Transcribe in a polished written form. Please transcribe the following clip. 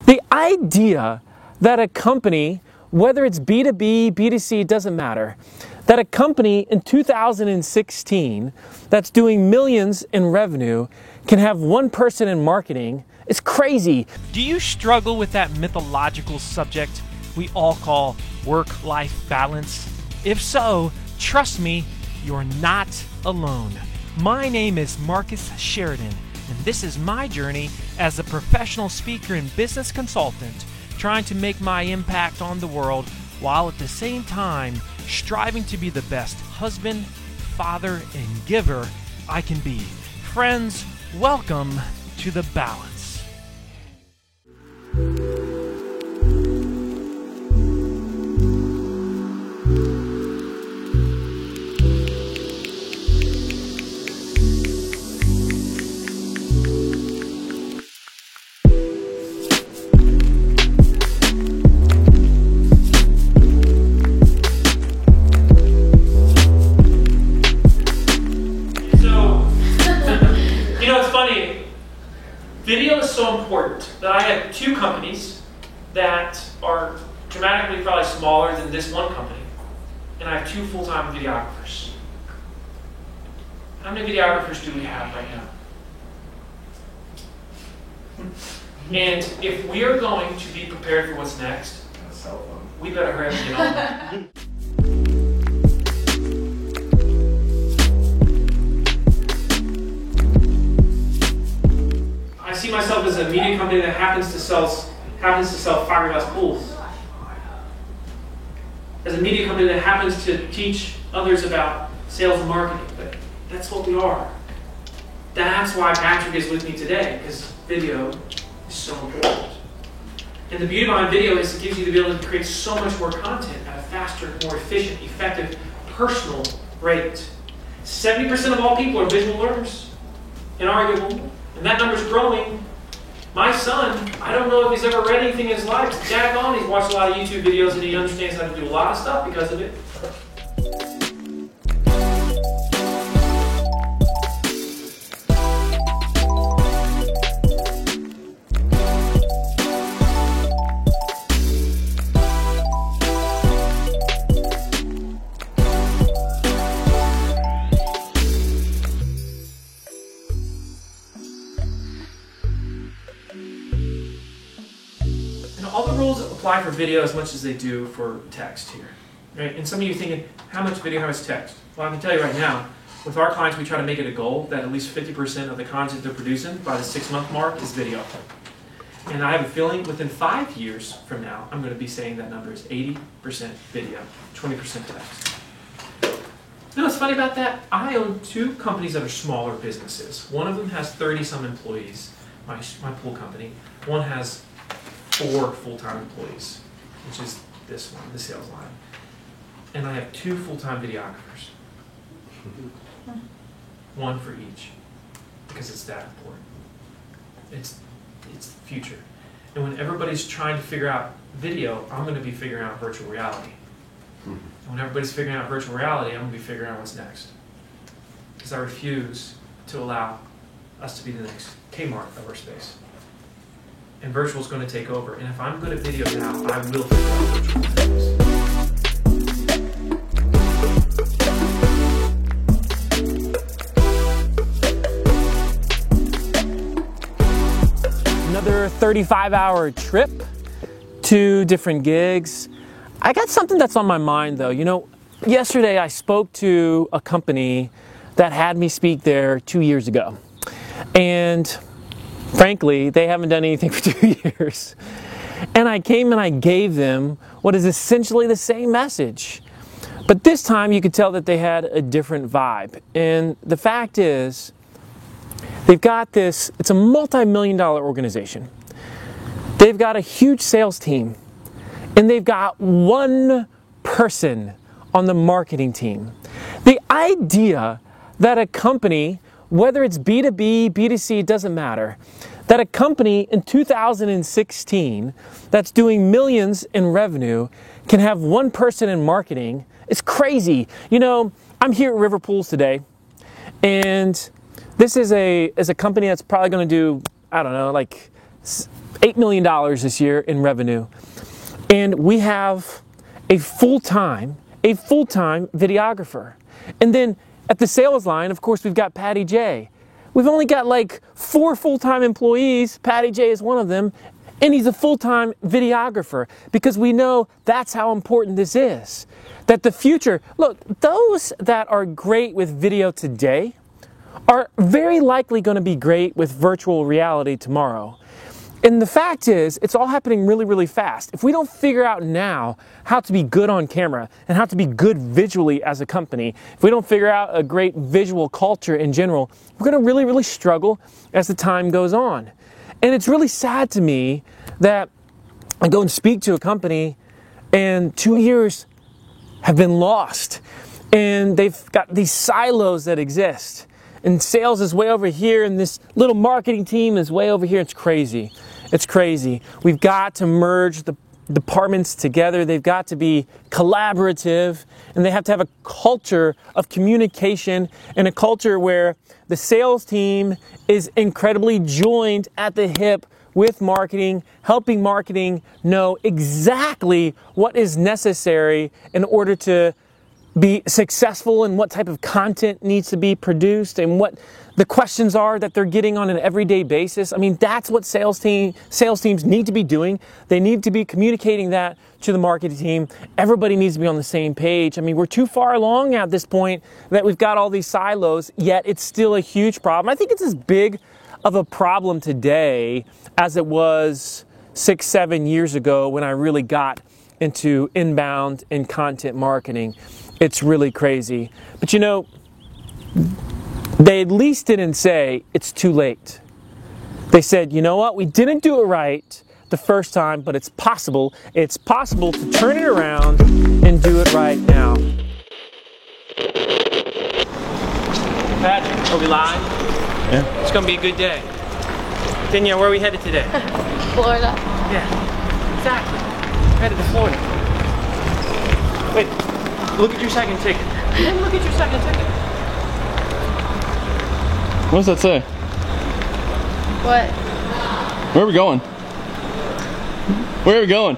The idea that a company, whether it's B2B, B2C, it doesn't matter, that a company in 2016 that's doing millions in revenue can have one person in marketing is crazy. Do you struggle with that mythological subject we all call work-life balance? If so, trust me, you're not alone. My name is Marcus Sheridan, and this is my journey as a professional speaker and business consultant, trying to make my impact on the world while at the same time striving to be the best husband, father, and giver I can be. Friends, welcome to The Balance. Video is so important that I have two companies that are dramatically probably smaller than this one company, and I have two full-time videographers. How many videographers do we have right now? And if we are going to be prepared for what's next, we better hurry up and get on that. I see myself as a media company that happens to sell fiberglass pools. As a media company that happens to teach others about sales and marketing. But that's what we are. That's why Patrick is with me today, because video is so important. And the beauty behind video is it gives you the ability to create so much more content at a faster, more efficient, effective, personal rate. 70% of all people are visual learners, inarguable. And that number's growing. My son, I don't know if he's ever read anything in his life. He's jack on, he's watched a lot of YouTube videos, and he understands how to do a lot of stuff because of it. All the rules apply for video as much as they do for text here, right? And some of you are thinking, how much video, how much text? Well, I can tell you right now, with our clients, we try to make it a goal that at least 50% of the content they're producing by the 6-month mark is video. And I have a feeling within 5 years from now, I'm going to be saying that number is 80% video, 20% text. You know what's funny about that? I own two companies that are smaller businesses. One of them has 30-some employees, my pool company. One has 4 full-time employees, which is this one, the sales line. And I have 2 full-time videographers. One for each, because it's that important. It's the future. And when everybody's trying to figure out video, I'm going to be figuring out virtual reality. And when everybody's figuring out virtual reality, I'm going to be figuring out what's next. Because I refuse to allow us to be the next Kmart of our space. And virtual is going to take over. And if I'm good at video now, I will figure out virtual things. Another 35-hour trip, 2 different gigs. I got something that's on my mind though. You know, yesterday I spoke to a company that had me speak there 2 years ago. And frankly, they haven't done anything for 2 years. And I came and I gave them what is essentially the same message. But this time you could tell that they had a different vibe. And the fact is, they've got this, it's a multi-million-dollar organization. They've got a huge sales team. And they've got one person on the marketing team. The idea that a company, whether it's B2B, B2C, it doesn't matter, that a company in 2016 that's doing millions in revenue can have one person in marketing is crazy. You know, I'm here at River Pools today, and this is a company that's probably going to do, I don't know, like $8 million this year in revenue. And we have a full-time videographer. And then at the sales line, of course, we've got Patty J. We've only got like 4 full-time employees. Patty J is one of them. And he's a full-time videographer because we know that's how important this is. That the future, look, those that are great with video today are very likely going to be great with virtual reality tomorrow. And the fact is, it's all happening really, really fast. If we don't figure out now how to be good on camera and how to be good visually as a company, if we don't figure out a great visual culture in general, we're going to really, really struggle as the time goes on. And it's really sad to me that I go and speak to a company and 2 years have been lost. And they've got these silos that exist. And sales is way over here and this little marketing team is way over here. It's crazy. It's crazy. We've got to merge the departments together. They've got to be collaborative and they have to have a culture of communication and a culture where the sales team is incredibly joined at the hip with marketing, helping marketing know exactly what is necessary in order to be successful and what type of content needs to be produced and what the questions are that they're getting on an everyday basis. I mean, that's what sales teams need to be doing. They need to be communicating that to the marketing team. Everybody needs to be on the same page. I mean, we're too far along at this point that we've got all these silos, yet it's still a huge problem. I think it's as big of a problem today as it was 6-7 years ago when I really got into inbound and content marketing. It's really crazy. But you know, they at least didn't say it's too late. They said, you know what, we didn't do it right the first time, but it's possible. It's possible to turn it around and do it right now. Patrick, are we live? Yeah. It's gonna be a good day. Danielle, where are we headed today? Florida. Yeah, exactly. We're headed to Florida. Wait, look at your second ticket. Look at your second ticket. What does that say? What? Where are we going? Where are we going?